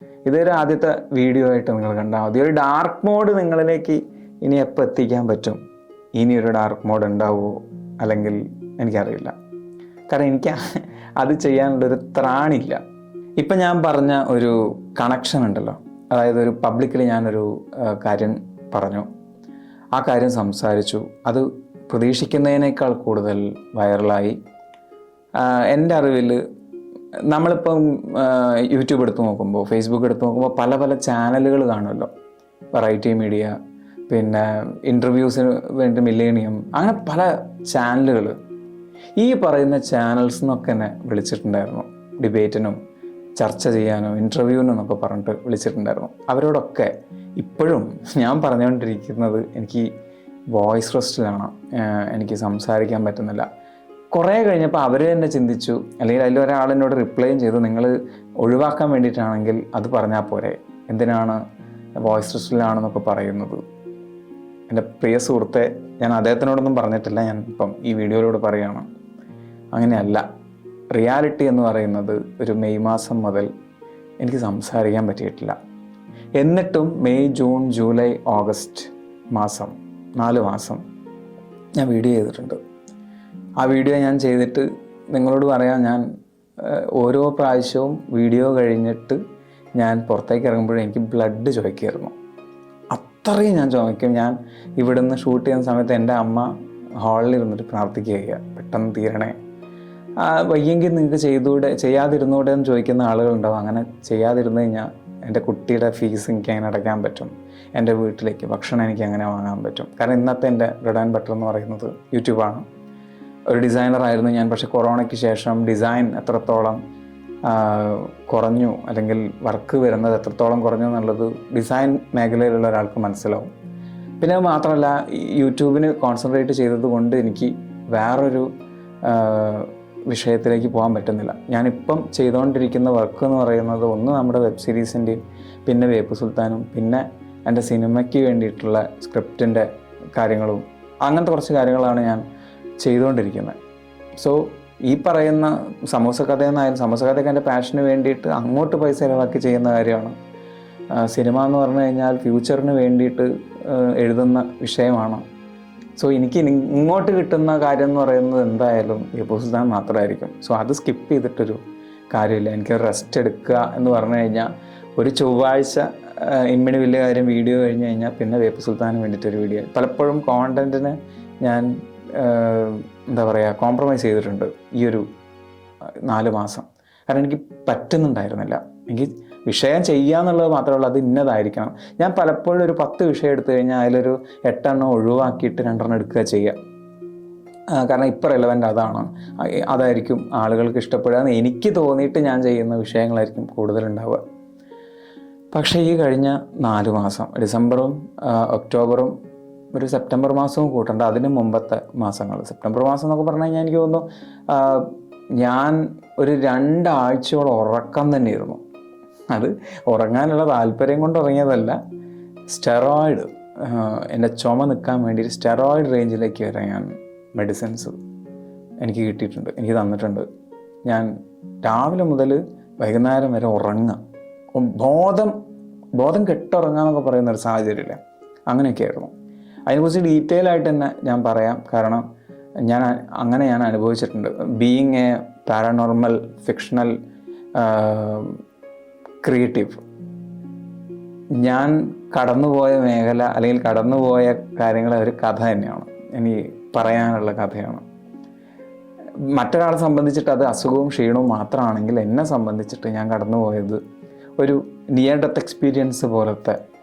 ഇതൊരു ആദ്യത്തെ വീഡിയോ ആയിട്ട് നിങ്ങൾ കണ്ടാൽ മതി. ഒരു ഡാർക്ക് മോഡ് നിങ്ങളിലേക്ക് ഇനി എപ്പോൾ എത്തിക്കാൻ പറ്റും, ഇനി ഒരു ഡാർക്ക് മോഡ് ഉണ്ടാവുമോ അല്ലെങ്കിൽ എനിക്കറിയില്ല. കാരണം എനിക്ക് അത് ചെയ്യാനുള്ളൊരു ത്രാണില്ല. ഇപ്പം ഞാൻ പറഞ്ഞ ഒരു കണക്ഷൻ ഉണ്ടല്ലോ, അതായത് ഒരു പബ്ലിക്കലി ഞാനൊരു കാര്യം പറഞ്ഞു, ആ കാര്യം സംസാരിച്ചു, അത് പ്രതീക്ഷിക്കുന്നതിനേക്കാൾ കൂടുതൽ വൈറലായി. എൻ്റെ അറിവിൽ നമ്മളിപ്പം യൂട്യൂബ് എടുത്ത് നോക്കുമ്പോൾ, ഫേസ്ബുക്ക് എടുത്ത് നോക്കുമ്പോൾ പല പല ചാനലുകൾ കാണുമല്ലോ. വെറൈറ്റി മീഡിയ, പിന്നെ ഇൻ്റർവ്യൂസിന് വേണ്ടി മില്ലേനിയം, അങ്ങനെ പല ചാനലുകൾ. ഈ പറയുന്ന ചാനൽസ് നിന്നൊക്കെ എന്നെ വിളിച്ചിട്ടുണ്ടായിരുന്നു, ഡിബേറ്റിനും ചർച്ച ചെയ്യാനോ ഇൻ്റർവ്യൂവിനും എന്നൊക്കെ പറഞ്ഞിട്ട് വിളിച്ചിട്ടുണ്ടായിരുന്നു. അവരോടൊക്കെ ഇപ്പോഴും ഞാൻ പറഞ്ഞുകൊണ്ടിരിക്കുന്നത് എനിക്ക് വോയിസ് റെസ്റ്റിലാണ്, എനിക്ക് സംസാരിക്കാൻ പറ്റുന്നില്ല. കുറേ കഴിഞ്ഞപ്പോൾ അവർ തന്നെ ചിന്തിച്ചു, അല്ലെങ്കിൽ അതിലൊരാൾ എന്നോട് റിപ്ലൈയും ചെയ്തു, നിങ്ങൾ ഒഴിവാക്കാൻ വേണ്ടിയിട്ടാണെങ്കിൽ അത് പറഞ്ഞാൽ പോരെ, എന്തിനാണ് വോയിസ് റെസ്റ്റിലാണെന്നൊക്കെ പറയുന്നത്. എൻ്റെ പ്രിയ സുഹൃത്തെ, ഞാൻ അദ്ദേഹത്തിനോടൊന്നും പറഞ്ഞിട്ടില്ല, ഞാൻ ഇപ്പം ഈ വീഡിയോയിലൂടെ പറയുകയാണ്. അങ്ങനെയല്ല. റിയാലിറ്റി എന്ന് പറയുന്നത് ഒരു മെയ് മാസം മുതൽ എനിക്ക് സംസാരിക്കാൻ പറ്റിയിട്ടില്ല. എന്നിട്ടും മെയ്, ജൂൺ, ജൂലൈ, ഓഗസ്റ്റ് മാസം 4 മാസം ഞാൻ വീഡിയോ ചെയ്തിട്ടുണ്ട്. ആ വീഡിയോ ഞാൻ ചെയ്തിട്ട് നിങ്ങളോട് പറയാം, ഞാൻ ഓരോ പ്രാവശ്യവും വീഡിയോ കഴിഞ്ഞിട്ട് ഞാൻ പുറത്തേക്ക് ഇറങ്ങുമ്പോഴും എനിക്ക് ബ്ലഡ് ചുമയ്ക്കുമായിരുന്നു. അത്രയും ഞാൻ ചുമയ്ക്കും. ഞാൻ ഇവിടുന്ന് ഷൂട്ട് ചെയ്യുന്ന സമയത്ത് എൻ്റെ അമ്മ ഹാളിൽ ഇരുന്നിട്ട് പ്രാർത്ഥിക്കുക, പെട്ടെന്ന് തീരണേ, വയ്യെങ്കിൽ നിങ്ങൾക്ക് ചെയ്യാതിരുന്നൂടെ എന്ന് ചോദിക്കുന്ന ആളുകളുണ്ടാവും. അങ്ങനെ ചെയ്യാതിരുന്നു കഴിഞ്ഞാൽ എൻ്റെ കുട്ടിയുടെ ഫീസ് എനിക്ക് അങ്ങനെ അടയ്ക്കാൻ പറ്റും, എൻ്റെ വീട്ടിലേക്ക് ഭക്ഷണം എനിക്ക് അങ്ങനെ വാങ്ങാൻ പറ്റും. കാരണം ഇന്നത്തെ എൻ്റെ ബ്രെഡ് ആൻഡ് ബട്ടർ എന്ന് പറയുന്നത് യൂട്യൂബാണ്. ഒരു ഡിസൈനറായിരുന്നു ഞാൻ, പക്ഷേ കൊറോണയ്ക്ക് ശേഷം ഡിസൈൻ എത്രത്തോളം കുറഞ്ഞു, അല്ലെങ്കിൽ വർക്ക് വരുന്നത് എത്രത്തോളം കുറഞ്ഞു എന്നുള്ളത് ഡിസൈൻ മേഖലയിലുള്ള ഒരാൾക്ക് മനസ്സിലാവും. പിന്നെ അത് മാത്രമല്ല, യൂട്യൂബിന് കോൺസെൻട്രേറ്റ് ചെയ്തത് കൊണ്ട് എനിക്ക് വേറൊരു വിഷയത്തിലേക്ക് പോകാൻ പറ്റുന്നില്ല. ഞാനിപ്പം ചെയ്തുകൊണ്ടിരിക്കുന്ന വർക്ക് എന്ന് പറയുന്നത് ഒന്ന് നമ്മുടെ വെബ് സീരീസിൻ്റെയും, പിന്നെ വേപ്പ് സുൽത്താനും, പിന്നെ എൻ്റെ സിനിമയ്ക്ക് വേണ്ടിയിട്ടുള്ള സ്ക്രിപ്റ്റിൻ്റെ കാര്യങ്ങളും, അങ്ങനത്തെ കുറച്ച് കാര്യങ്ങളാണ് ഞാൻ ചെയ്തുകൊണ്ടിരിക്കുന്നത്. സോ ഈ പറയുന്ന സമൂസ കഥ എന്നായാലും, സമൂസ കഥയൊക്കെ എൻ്റെ പാഷന് വേണ്ടിയിട്ട് അങ്ങോട്ട് പൈസ ചിലവാക്കി ചെയ്യുന്ന കാര്യമാണ്. സിനിമ എന്ന് പറഞ്ഞു കഴിഞ്ഞാൽ ഫ്യൂച്ചറിന് വേണ്ടിയിട്ട് എഴുതുന്ന വിഷയമാണ്. സോ എനിക്ക് ഇങ്ങോട്ട് കിട്ടുന്ന കാര്യം എന്ന് പറയുന്നത് എന്തായാലും വേപ്പ് സുൽത്താൻ മാത്രമായിരിക്കും. സോ അത് സ്കിപ്പ് ചെയ്തിട്ടൊരു കാര്യമില്ല. എനിക്ക് റെസ്റ്റ് എടുക്കുക എന്ന് പറഞ്ഞു കഴിഞ്ഞാൽ ഒരു ചൊവ്വാഴ്ച ഇമ്മിണി വലിയ കാര്യം വീഡിയോ കഴിഞ്ഞ് കഴിഞ്ഞാൽ പിന്നെ വേപ്പ് സുൽത്താന് വേണ്ടിയിട്ടൊരു വീഡിയോ. പലപ്പോഴും കോണ്ടൻറ്റിന് ഞാൻ എന്താ പറയുക, കോംപ്രമൈസ് ചെയ്തിട്ടുണ്ട് ഈ ഒരു 4 മാസം. കാരണം എനിക്ക് പറ്റുന്നുണ്ടായിരുന്നില്ല. എനിക്ക് വിഷയം ചെയ്യാന്നുള്ളത് മാത്രമേ ഉള്ളൂ, അത് ഇന്നതായിരിക്കണം. ഞാൻ പലപ്പോഴും ഒരു 10 വിഷയം എടുത്തു കഴിഞ്ഞാൽ അതിലൊരു 8 എണ്ണം ഒഴിവാക്കിയിട്ട് 2 എണ്ണം എടുക്കുക ചെയ്യുക. കാരണം ഇപ്പോൾ റെലവൻ്റ് അതായിരിക്കും ആളുകൾക്ക് ഇഷ്ടപ്പെടുക എന്ന് എനിക്ക് തോന്നിയിട്ട് ഞാൻ ചെയ്യുന്ന വിഷയങ്ങളായിരിക്കും കൂടുതലുണ്ടാവുക. പക്ഷേ ഈ കഴിഞ്ഞ 4 മാസം, ഡിസംബറും ഒക്ടോബറും ഒരു സെപ്റ്റംബർ മാസവും കൂട്ടണ്ട, അതിന് മുമ്പത്തെ മാസങ്ങൾ, സെപ്റ്റംബർ മാസം എന്നൊക്കെ പറഞ്ഞു കഴിഞ്ഞാൽ എനിക്ക് തോന്നുന്നു ഞാൻ ഒരു 2 ആഴ്ചയോളം ഉറക്കം തന്നെയായിരുന്നു. അത് ഉറങ്ങാനുള്ള താല്പര്യം കൊണ്ട് ഉറങ്ങിയതല്ല, സ്റ്റെറോയിഡ്, എൻ്റെ ചുമ നിൽക്കാൻ വേണ്ടി സ്റ്റെറോയിഡ് റേഞ്ചിലേക്ക് വരെ ഞാൻ മെഡിസിൻസ് എനിക്ക് കിട്ടിയിട്ടുണ്ട്, എനിക്ക് തന്നിട്ടുണ്ട്. ഞാൻ രാവിലെ മുതൽ വൈകുന്നേരം വരെ ഉറങ്ങുക, ബോധം കെട്ടുറങ്ങാന്നൊക്കെ പറയുന്നൊരു സാഹചര്യമില്ല, അങ്ങനെയൊക്കെ ആയിരുന്നു. അതിനെക്കുറിച്ച് ഡീറ്റെയിൽ ആയിട്ട് തന്നെ ഞാൻ പറയാം. കാരണം ഞാൻ അനുഭവിച്ചിട്ടുണ്ട്. Being A paranormal fictional creative, ഞാൻ കടന്നുപോയ മേഖല അല്ലെങ്കിൽ കടന്നുപോയ കാര്യങ്ങൾ ഒരു കഥ തന്നെയാണ്, എനിക്ക് പറയാനുള്ള കഥയാണ്. മറ്റൊരാളെ സംബന്ധിച്ചിട്ട് അത് അസുഖവും ക്ഷീണവും മാത്രമാണെങ്കിൽ, എന്നെ സംബന്ധിച്ചിട്ട് ഞാൻ കടന്നുപോയത് ഒരു നിയർ ഡെത്ത് എക്സ്പീരിയൻസ് പോലത്തെ,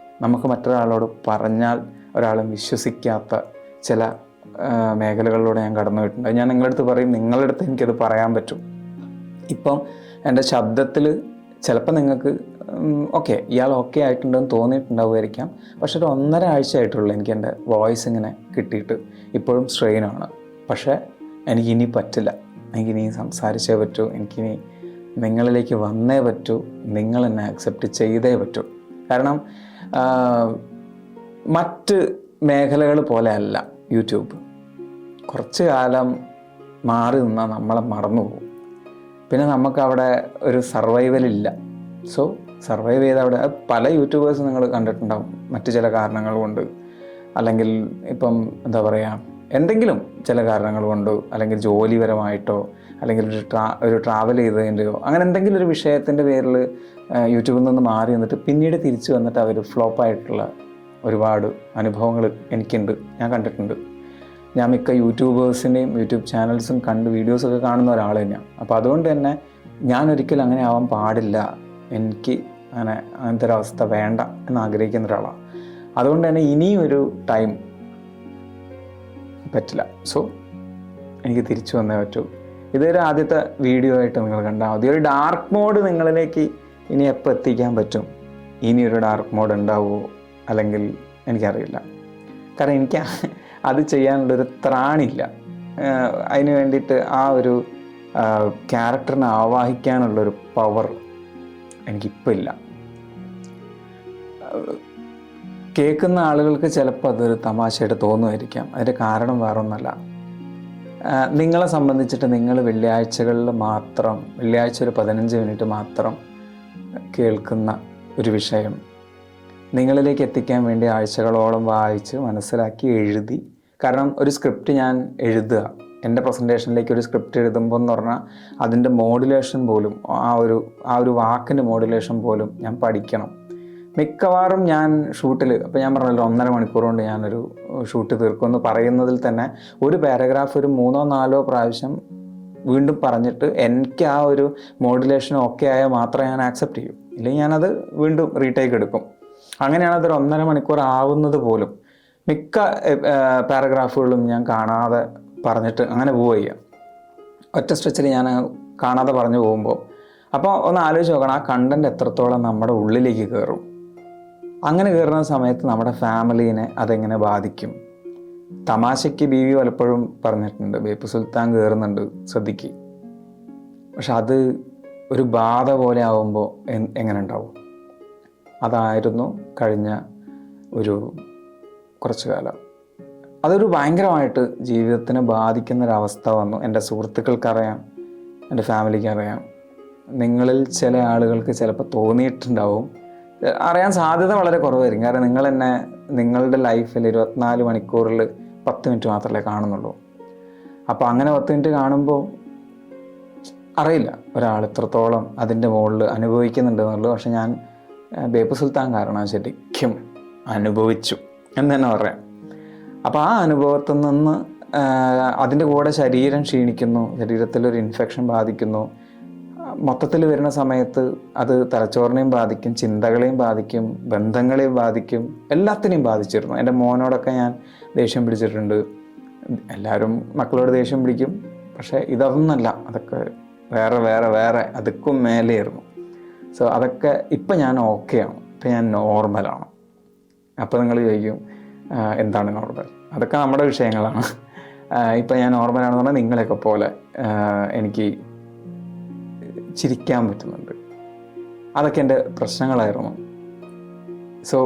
നമുക്ക് മറ്റൊരാളോട് പറഞ്ഞാൽ ഒരാളും വിശ്വസിക്കാത്ത ചില മേഖലകളിലൂടെ ഞാൻ കടന്നു പോയിട്ടുണ്ട്. ഞാൻ നിങ്ങളുടെ അടുത്ത് പറയും, നിങ്ങളുടെ അടുത്ത് എനിക്കത് പറയാൻ പറ്റും. ഇപ്പം എൻ്റെ ശബ്ദത്തിൽ ചിലപ്പോൾ നിങ്ങൾക്ക് ഇയാൾ ഓക്കെ ആയിട്ടുണ്ടെന്ന് തോന്നിയിട്ടുണ്ടാവുമായിരിക്കാം. പക്ഷെ ഒരു 1.5 ആഴ്ച ആയിട്ടുള്ളൂ എനിക്ക് എൻ്റെ വോയിസ് ഇങ്ങനെ കിട്ടിയിട്ട്. ഇപ്പോഴും സ്ട്രെയിനാണ്. പക്ഷേ എനിക്കിനി പറ്റില്ല, എനിക്കിനി സംസാരിച്ചേ പറ്റൂ, എനിക്കിനി നിങ്ങളിലേക്ക് വന്നേ പറ്റൂ, നിങ്ങൾ എന്നെ അക്സെപ്റ്റ് ചെയ്തേ പറ്റൂ. കാരണം മറ്റ് മേഖലകൾ പോലെ അല്ല യൂട്യൂബ്. കുറച്ച് കാലം മാറി നിന്നാൽ നമ്മളെ മറന്നു പോകും, പിന്നെ നമുക്കവിടെ ഒരു സർവൈവലില്ല. സോ സർവൈവ് ചെയ്ത് അവിടെ പല യൂട്യൂബേഴ്സ് നിങ്ങൾ കണ്ടിട്ടുണ്ടാവും മറ്റു ചില കാരണങ്ങൾ കൊണ്ട്, അല്ലെങ്കിൽ ഇപ്പം എന്താ പറയുക, എന്തെങ്കിലും ചില കാരണങ്ങൾ കൊണ്ടോ, അല്ലെങ്കിൽ ജോലിപരമായിട്ടോ, അല്ലെങ്കിൽ ഒരു ട്രാവൽ ചെയ്തതിൻ്റെയോ അങ്ങനെ എന്തെങ്കിലും ഒരു വിഷയത്തിൻ്റെ പേരിൽ യൂട്യൂബിൽ നിന്ന് മാറി നിന്നിട്ട് പിന്നീട് തിരിച്ചു വന്നിട്ട് അവർ ഫ്ലോപ്പായിട്ടുള്ള ഒരുപാട് അനുഭവങ്ങൾ എനിക്കുണ്ട്, ഞാൻ കണ്ടിട്ടുണ്ട്. ഞാൻ മിക്ക യൂട്യൂബേഴ്സിൻ്റെയും യൂട്യൂബ് ചാനൽസും കണ്ട് വീഡിയോസൊക്കെ കാണുന്ന ഒരാൾ തന്നെയാണ്. അപ്പോൾ അതുകൊണ്ട് തന്നെ ഞാനൊരിക്കലും അങ്ങനെ ആവാൻ പാടില്ല, എനിക്ക് അങ്ങനത്തെ ഒരു അവസ്ഥ വേണ്ട എന്ന് ആഗ്രഹിക്കുന്ന ഒരാളാണ്. അതുകൊണ്ട് തന്നെ ഇനിയും ഒരു ടൈം പറ്റില്ല. സോ എനിക്ക് തിരിച്ചു വന്നേ പറ്റൂ. ഇതൊരു ആദ്യത്തെ വീഡിയോ ആയിട്ട് നിങ്ങൾ കണ്ടാൽ മതി. ഒരു ഡാർക്ക് മോഡ് നിങ്ങളിലേക്ക് ഇനി എപ്പോൾ എത്തിക്കാൻ പറ്റും, ഇനിയൊരു ഡാർക്ക് മോഡ് ഉണ്ടാവുമോ അല്ലെങ്കിൽ എനിക്കറിയില്ല. കാരണം എനിക്ക് അത് ചെയ്യാനുള്ളൊരു ത്രാണില്ല. അതിന് വേണ്ടിയിട്ട് ആ ഒരു ക്യാരക്ടറിനെ ആവാഹിക്കാനുള്ളൊരു പവർ എനിക്കിപ്പോൾ ഇല്ല. കേൾക്കുന്ന ആളുകൾക്ക് ചിലപ്പോൾ അതൊരു തമാശയായിട്ട് തോന്നുമായിരിക്കാം. അതിൻ്റെ കാരണം വേറൊന്നുമല്ല. നിങ്ങളെ സംബന്ധിച്ചിട്ട് നിങ്ങൾ വെള്ളിയാഴ്ചകളിൽ മാത്രം, വെള്ളിയാഴ്ച ഒരു 15 മിനിറ്റ് മാത്രം കേൾക്കുന്ന ഒരു വിഷയം നിങ്ങളിലേക്ക് എത്തിക്കാൻ വേണ്ടി ആഴ്ചകളോളം വായിച്ച് മനസ്സിലാക്കി എഴുതി. കാരണം ഒരു സ്ക്രിപ്റ്റ് ഞാൻ എഴുതുക, എൻ്റെ പ്രസൻറ്റേഷനിലേക്ക് ഒരു സ്ക്രിപ്റ്റ് എഴുതുമ്പോൾ എന്ന് പറഞ്ഞാൽ അതിൻ്റെ മോഡുലേഷൻ പോലും, ആ ഒരു വാക്കിൻ്റെ മോഡുലേഷൻ പോലും ഞാൻ പഠിക്കണം. മിക്കവാറും ഞാൻ ഷൂട്ടിൽ, അപ്പോൾ ഞാൻ പറഞ്ഞല്ലോ 1.5 മണിക്കൂർ കൊണ്ട് ഞാനൊരു ഷൂട്ട് തീർക്കുമെന്ന് പറയുന്നതിൽ തന്നെ ഒരു പാരഗ്രാഫ് ഒരു 3-4 പ്രാവശ്യം വീണ്ടും പറഞ്ഞിട്ട് എനിക്ക് ആ ഒരു മോഡുലേഷൻ ഓക്കെ ആയാൽ മാത്രമേ ഞാൻ ആക്സെപ്റ്റ് ചെയ്യൂ. ഇല്ലെങ്കിൽ ഞാനത് വീണ്ടും റീടേക്ക് എടുക്കും. അങ്ങനെയാണ് അതൊരു 1.5 മണിക്കൂർ ആവുന്നത് പോലും. മിക്ക പാരഗ്രാഫുകളും ഞാൻ കാണാതെ പറഞ്ഞിട്ട് അങ്ങനെ പോവുക, ഒറ്റ സ്ട്രെച്ചിൽ ഞാൻ കാണാതെ പറഞ്ഞു പോകുമ്പോൾ. അപ്പോൾ ഒന്ന് ആലോചിച്ച് നോക്കണം, ആ കണ്ടൻറ്റ് എത്രത്തോളം നമ്മുടെ ഉള്ളിലേക്ക് കയറും. അങ്ങനെ കയറുന്ന സമയത്ത് നമ്മുടെ ഫാമിലീനെ അതെങ്ങനെ ബാധിക്കും. തമാശയ്ക്ക് ബീവി പലപ്പോഴും പറഞ്ഞിട്ടുണ്ട്, ബേപ്പു സുൽത്താൻ കയറുന്നുണ്ട് ശ്രദ്ധിക്ക്. പക്ഷെ അത് ഒരു ബാധ പോലെ ആവുമ്പോൾ എങ്ങനെ ഉണ്ടാവും? അതായിരുന്നു കഴിഞ്ഞ ഒരു കുറച്ചു കാലം. അതൊരു ഭയങ്കരമായിട്ട് ജീവിതത്തിനെ ബാധിക്കുന്നൊരവസ്ഥ വന്നു. എൻ്റെ സുഹൃത്തുക്കൾക്കറിയാം, എൻ്റെ ഫാമിലിക്കറിയാം, നിങ്ങളിൽ ചില ആളുകൾക്ക് ചിലപ്പോൾ തോന്നിയിട്ടുണ്ടാവും. അറിയാൻ സാധ്യത വളരെ കുറവായിരിക്കും. കാരണം നിങ്ങൾ തന്നെ നിങ്ങളുടെ ലൈഫിൽ 24 മണിക്കൂറിൽ 10 മിനിറ്റ് മാത്രമേ കാണുന്നുള്ളൂ. അപ്പോൾ അങ്ങനെ 10 മിനിറ്റ് കാണുമ്പോൾ അറിയില്ല ഒരാൾ എത്രത്തോളം അതിൻ്റെ മുകളിൽ അനുഭവിക്കുന്നുണ്ട് എന്നുള്ളത്. പക്ഷെ ഞാൻ ബേപ്പു സുൽത്താൻ കാരണം ശരിക്കും അനുഭവിച്ചു എന്ന് തന്നെ പറയാം. അപ്പോൾ ആ അനുഭവത്തിൽ നിന്ന് അതിൻ്റെ കൂടെ ശരീരം ക്ഷീണിക്കുന്നു, ശരീരത്തിലൊരു ഇൻഫെക്ഷൻ ബാധിക്കുന്നു. മൊത്തത്തിൽ വരുന്ന സമയത്ത് അത് തലച്ചോറിനെയും ബാധിക്കും, ചിന്തകളെയും ബാധിക്കും, ബന്ധങ്ങളെയും ബാധിക്കും, എല്ലാത്തിനെയും ബാധിച്ചിരുന്നു. എൻ്റെ മോനോടൊക്കെ ഞാൻ ദേഷ്യം പിടിച്ചിട്ടുണ്ട്. എല്ലാവരും മക്കളോട് ദേഷ്യം പിടിക്കും, പക്ഷേ ഇതൊന്നല്ല, അതൊക്കെ വേറെ വേറെ വേറെ അതുക്കും മേലെയായിരുന്നു. സോ അതൊക്കെ ഇപ്പം ഞാൻ ഓക്കെയാണ്, ഇപ്പം ഞാൻ നോർമലാണ്. അപ്പോൾ നിങ്ങൾ ചോദിക്കും എന്താണ് നോർമൽ? അതൊക്കെ നമ്മുടെ വിഷയങ്ങളാണ്. ഇപ്പം ഞാൻ നോർമലാണെന്ന് പറഞ്ഞാൽ നിങ്ങളെയൊക്കെ പോലെ എനിക്ക് ചിരിക്കാൻ പറ്റുന്നുണ്ട്. അതൊക്കെ എൻ്റെ പ്രശ്നങ്ങളായിരുന്നു. സോ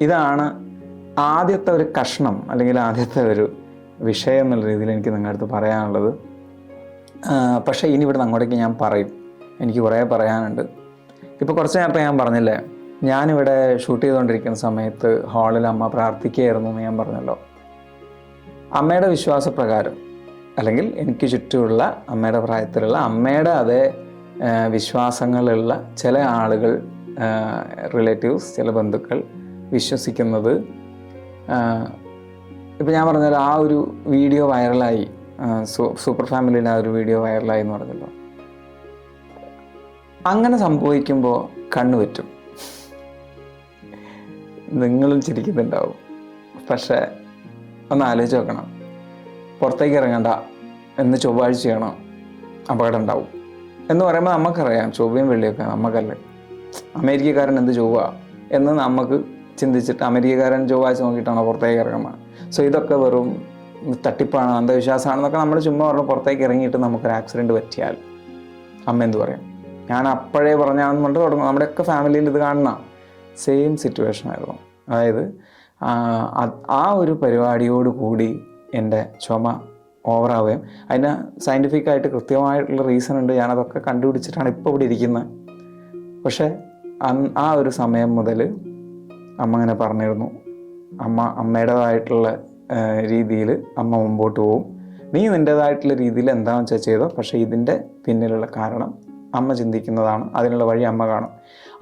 ഇതാണ് ആദ്യത്തെ ഒരു കഷ്ണം, അല്ലെങ്കിൽ ആദ്യത്തെ ഒരു വിഷയം എന്നുള്ള രീതിയിൽ എനിക്ക് നിങ്ങളുടെ അടുത്ത് പറയാനുള്ളത്. പക്ഷേ ഇനി ഇവിടുന്ന് അങ്ങോട്ടേക്ക് ഞാൻ പറയും, എനിക്ക് കുറേ പറയാനുണ്ട്. ഇപ്പോൾ കുറച്ച് നേരത്തെ ഞാൻ പറഞ്ഞില്ലേ, ഞാനിവിടെ ഷൂട്ട് ചെയ്തുകൊണ്ടിരിക്കുന്ന സമയത്ത് ഹാളിൽ അമ്മ പ്രാർത്ഥിക്കുകയായിരുന്നു എന്ന് ഞാൻ പറഞ്ഞല്ലോ. അമ്മയുടെ വിശ്വാസപ്രകാരം, അല്ലെങ്കിൽ എനിക്ക് ചുറ്റുമുള്ള അമ്മയുടെ പ്രായത്തിലുള്ള അമ്മയുടെ അതേ വിശ്വാസങ്ങളുള്ള ചില ആളുകൾ, റിലേറ്റീവ്സ്, ചില ബന്ധുക്കൾ വിശ്വസിക്കുന്നത്, ഇപ്പം ഞാൻ പറഞ്ഞല്ലോ ആ ഒരു വീഡിയോ വൈറലായി, സൂപ്പർ ഫാമിലിയുടെ ആ ഒരു വീഡിയോ വൈറലായി എന്ന് പറഞ്ഞല്ലോ. അങ്ങനെ സംഭവിക്കുമ്പോൾ കണ്ണു പറ്റും, നിങ്ങളും ചിരിക്കുന്നുണ്ടാവും. പക്ഷേ ഒന്ന് ആലോചിച്ച് നോക്കണം, പുറത്തേക്ക് ഇറങ്ങണ്ട എന്ന് ചൊവ്വാഴ്ചയാണോ അപകടം ഉണ്ടാവും എന്ന് പറയുമ്പോൾ നമുക്കറിയാം ചൊവ്വയും വെള്ളിയൊക്കെ നമുക്കല്ലേ. അമേരിക്കക്കാരൻ എന്ത് ചൊവ്വ എന്ന് നമുക്ക് ചിന്തിച്ചിട്ട് അമേരിക്കക്കാരൻ ചൊവ്വാഴ്ച നോക്കിയിട്ടാണോ പുറത്തേക്ക് ഇറങ്ങുന്നത്? സോ ഇതൊക്കെ വെറും തട്ടിപ്പാണ്, അന്ധവിശ്വാസമാണെന്നൊക്കെ നമ്മൾ ചുമ്മാ പറഞ്ഞ് പുറത്തേക്ക് ഇറങ്ങിയിട്ട് നമുക്കൊരു ആക്സിഡൻറ്റ് പറ്റിയാൽ അമ്മ എന്ത് പറയും? ഞാൻ അപ്പോഴേ പറഞ്ഞാണെന്ന് പറഞ്ഞിട്ട് തുടങ്ങും. നമ്മുടെയൊക്കെ ഫാമിലിയിൽ ഇത് കാണുന്ന സെയിം സിറ്റുവേഷൻ ആയിരുന്നു. അതായത് ആ ഒരു പരിപാടിയോട് കൂടി എൻ്റെ ചുമ ഓവറാവുകയും, അതിന് സയൻറ്റിഫിക്കായിട്ട് കൃത്യമായിട്ടുള്ള റീസൺ ഉണ്ട്. ഞാനതൊക്കെ കണ്ടുപിടിച്ചിട്ടാണ് ഇപ്പോൾ ഇവിടെ ഇരിക്കുന്നത്. പക്ഷേ ആ ഒരു സമയം മുതൽ അമ്മ അങ്ങനെ പറഞ്ഞിരുന്നു, അമ്മയുടേതായിട്ടുള്ള രീതിയിൽ അമ്മ മുമ്പോട്ട് പോവും, നീ നിൻ്റേതായിട്ടുള്ള രീതിയിൽ എന്താണെന്ന് വെച്ചാൽ ചെയ്തോ, പക്ഷേ ഇതിൻ്റെ പിന്നിലുള്ള കാരണം അമ്മ ചിന്തിക്കുന്നതാണ്, അതിനുള്ള വഴി അമ്മ കാണും.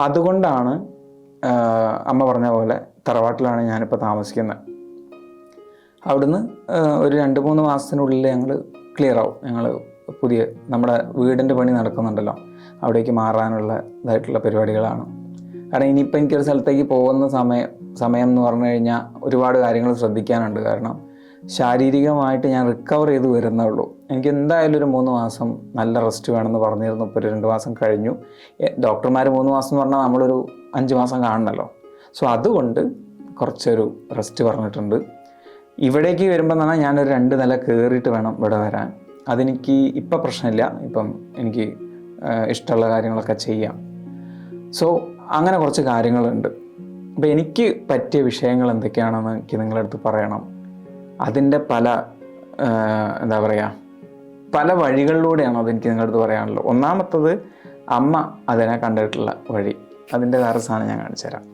അതുകൊണ്ടാണ് അമ്മ പറഞ്ഞ പോലെ തറവാട്ടിലാണ് ഞാനിപ്പോൾ താമസിക്കുന്നത്. അവിടുന്ന് ഒരു 2-3 മാസത്തിനുള്ളിൽ ഞങ്ങൾ ക്ലിയർ ആവും. ഞങ്ങൾ പുതിയ നമ്മുടെ വീടിൻ്റെ പണി നടക്കുന്നുണ്ടല്ലോ, അവിടേക്ക് മാറാനുള്ള ഇതായിട്ടുള്ള പരിപാടികളാണ്. കാരണം ഇനിയിപ്പോൾ എനിക്കൊരു സ്ഥലത്തേക്ക് പോകുന്ന സമയം എന്ന് പറഞ്ഞു കഴിഞ്ഞാൽ ഒരുപാട് കാര്യങ്ങൾ ശ്രദ്ധിക്കാനുണ്ട്. കാരണം ശാരീരികമായിട്ട് ഞാൻ റിക്കവർ ചെയ്ത് വരുന്നേ ഉള്ളൂ. എനിക്ക് എന്തായാലും ഒരു 3 മാസം നല്ല റെസ്റ്റ് വേണമെന്ന് പറഞ്ഞിരുന്നു. ഇപ്പോൾ ഒരു 2 മാസം കഴിഞ്ഞു. ഡോക്ടർമാർ 3 മാസം എന്ന് പറഞ്ഞാൽ നമ്മളൊരു 5 മാസം കാണണമല്ലോ. സോ അതുകൊണ്ട് കുറച്ചൊരു റെസ്റ്റ് പറഞ്ഞിട്ടുണ്ട്. ഇവിടേക്ക് വരുമ്പോൾ എന്ന് പറഞ്ഞാൽ ഞാനൊരു 2 നില കയറിയിട്ട് വേണം ഇവിടെ വരാൻ. അതെനിക്ക് ഇപ്പം പ്രശ്നമില്ല, ഇപ്പം എനിക്ക് ഇഷ്ടമുള്ള കാര്യങ്ങളൊക്കെ ചെയ്യാം. സോ അങ്ങനെ കുറച്ച് കാര്യങ്ങളുണ്ട്. അപ്പോൾ എനിക്ക് പറ്റിയ വിഷയങ്ങൾ എന്തൊക്കെയാണെന്ന് എനിക്ക് നിങ്ങളുടെ അടുത്ത് പറയണം. അതിൻ്റെ എന്താ പറയുക, പല വഴികളിലൂടെയാണ് അതെനിക്ക് നിങ്ങളുടെ അടുത്ത് പറയാനുള്ളത്. ഒന്നാമത്തത് അമ്മ അതിനെ കണ്ടിട്ടുള്ള വഴി, അതിൻ്റെ വേറെ സാധനം ഞാൻ കാണിച്ചു തരാം.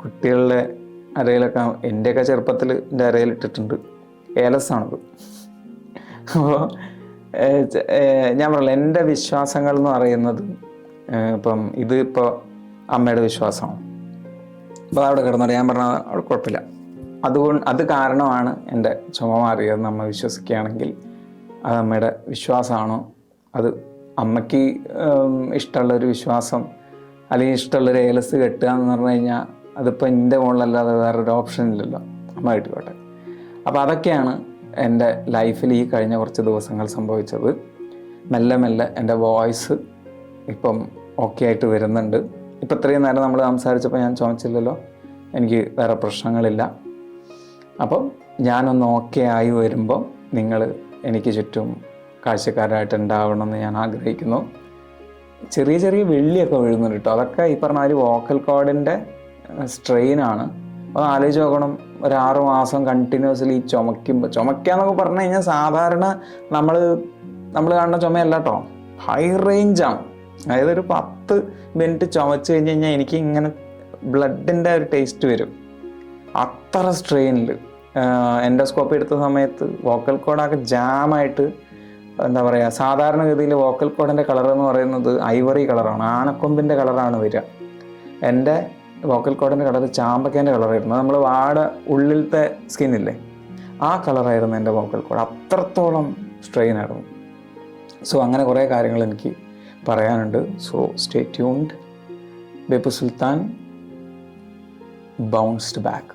കുട്ടികളുടെ അരയിലൊക്കെ എൻ്റെയൊക്കെ ചെറുപ്പത്തിൽ എൻ്റെ അരയിലിട്ടിട്ടുണ്ട്. ഏലസാണത്. അപ്പോൾ ഞാൻ പറഞ്ഞില്ല, എൻ്റെ വിശ്വാസങ്ങൾ എന്ന് പറയുന്നത് ഇപ്പം ഇത് ഇപ്പോൾ അമ്മയുടെ വിശ്വാസമാണ്. അപ്പോൾ അവിടെ കിടന്നിട്ട് ഞാൻ പറഞ്ഞാൽ അവിടെ കുഴപ്പമില്ല. അത് കാരണമാണ് എൻ്റെ ചുമ മാറിയതെന്ന് അമ്മ വിശ്വസിക്കുകയാണെങ്കിൽ അത് അമ്മയുടെ വിശ്വാസമാണോ, അത് അമ്മയ്ക്ക് ഇഷ്ടമുള്ളൊരു വിശ്വാസം അല്ലെങ്കിൽ ഇഷ്ടമുള്ളൊരു ഏലസ് കെട്ടുക എന്ന് പറഞ്ഞു കഴിഞ്ഞാൽ അതിപ്പോൾ എൻ്റെ മുകളിലല്ലാതെ വേറൊരു ഓപ്ഷൻ ഇല്ലല്ലോ, അമ്മ കിട്ടിക്കോട്ടെ. അപ്പോൾ അതൊക്കെയാണ് എൻ്റെ ലൈഫിൽ ഈ കഴിഞ്ഞ കുറച്ച് ദിവസങ്ങൾ സംഭവിച്ചത്. മെല്ലെ മെല്ലെ എൻ്റെ വോയിസ് ഇപ്പം ഓക്കെ ആയിട്ട് വരുന്നുണ്ട്. ഇപ്പം ഇത്രയും നേരം നമ്മൾ സംസാരിച്ചപ്പോൾ ഞാൻ ചുമച്ചില്ലല്ലോ, എനിക്ക് വേറെ പ്രശ്നങ്ങളില്ല. അപ്പം ഞാനൊന്ന് ഓക്കെ ആയി വരുമ്പം നിങ്ങൾ എനിക്ക് ചുറ്റും കാഴ്ചക്കാരായിട്ട് ഉണ്ടാവണമെന്ന് ഞാൻ ആഗ്രഹിക്കുന്നു. ചെറിയ ചെറിയ വെള്ളിയൊക്കെ വീഴുന്നുണ്ട് കേട്ടോ. അതൊക്കെ ഈ പറഞ്ഞ ഒരു വോക്കൽ കോഡിൻ്റെ സ്ട്രെയിനാണ്. അത് ആലോചിച്ച് നോക്കണം, ഒരു 6 മാസം കണ്ടിന്യൂസ്ലി ചുമക്കാന്നൊക്കെ പറഞ്ഞു കഴിഞ്ഞാൽ സാധാരണ നമ്മൾ കാണുന്ന ചുമയല്ല കേട്ടോ, ഹൈ റേഞ്ചാണ്. അതായത് ഒരു 10 മിനിറ്റ് ചുമച്ച് കഴിഞ്ഞ് കഴിഞ്ഞാൽ എനിക്ക് ഇങ്ങനെ ബ്ലഡിൻ്റെ ഒരു ടേസ്റ്റ് വരും, അത്ര സ്ട്രെയിനിൽ. എൻഡോസ്കോപ്പി എടുത്ത സമയത്ത് വോക്കൽ കോഡൊക്കെ ജാമായിട്ട്, എന്താ പറയുക, സാധാരണഗതിയിൽ വോക്കൽ കോഡിൻ്റെ കളർ എന്ന് പറയുന്നത് ഐവറി കളറാണ്, ആനക്കൊമ്പിൻ്റെ കളറാണ് വരിക. എൻ്റെ വോക്കൽ കോഡിൻ്റെ കളർ ചാമ്പക്കേൻ്റെ കളറായിരുന്നു. നമ്മൾ ഉള്ളിലത്തെ സ്കിന്നില്ലേ, ആ കളറായിരുന്നു എൻ്റെ വോക്കൽ കോഡ്. അത്രത്തോളം സ്ട്രെയിൻ ആയിരുന്നു. സോ അങ്ങനെ കുറേ കാര്യങ്ങൾ എനിക്ക് പറയാനുണ്ട്. So stay tuned. Beppu Sultan bounced back.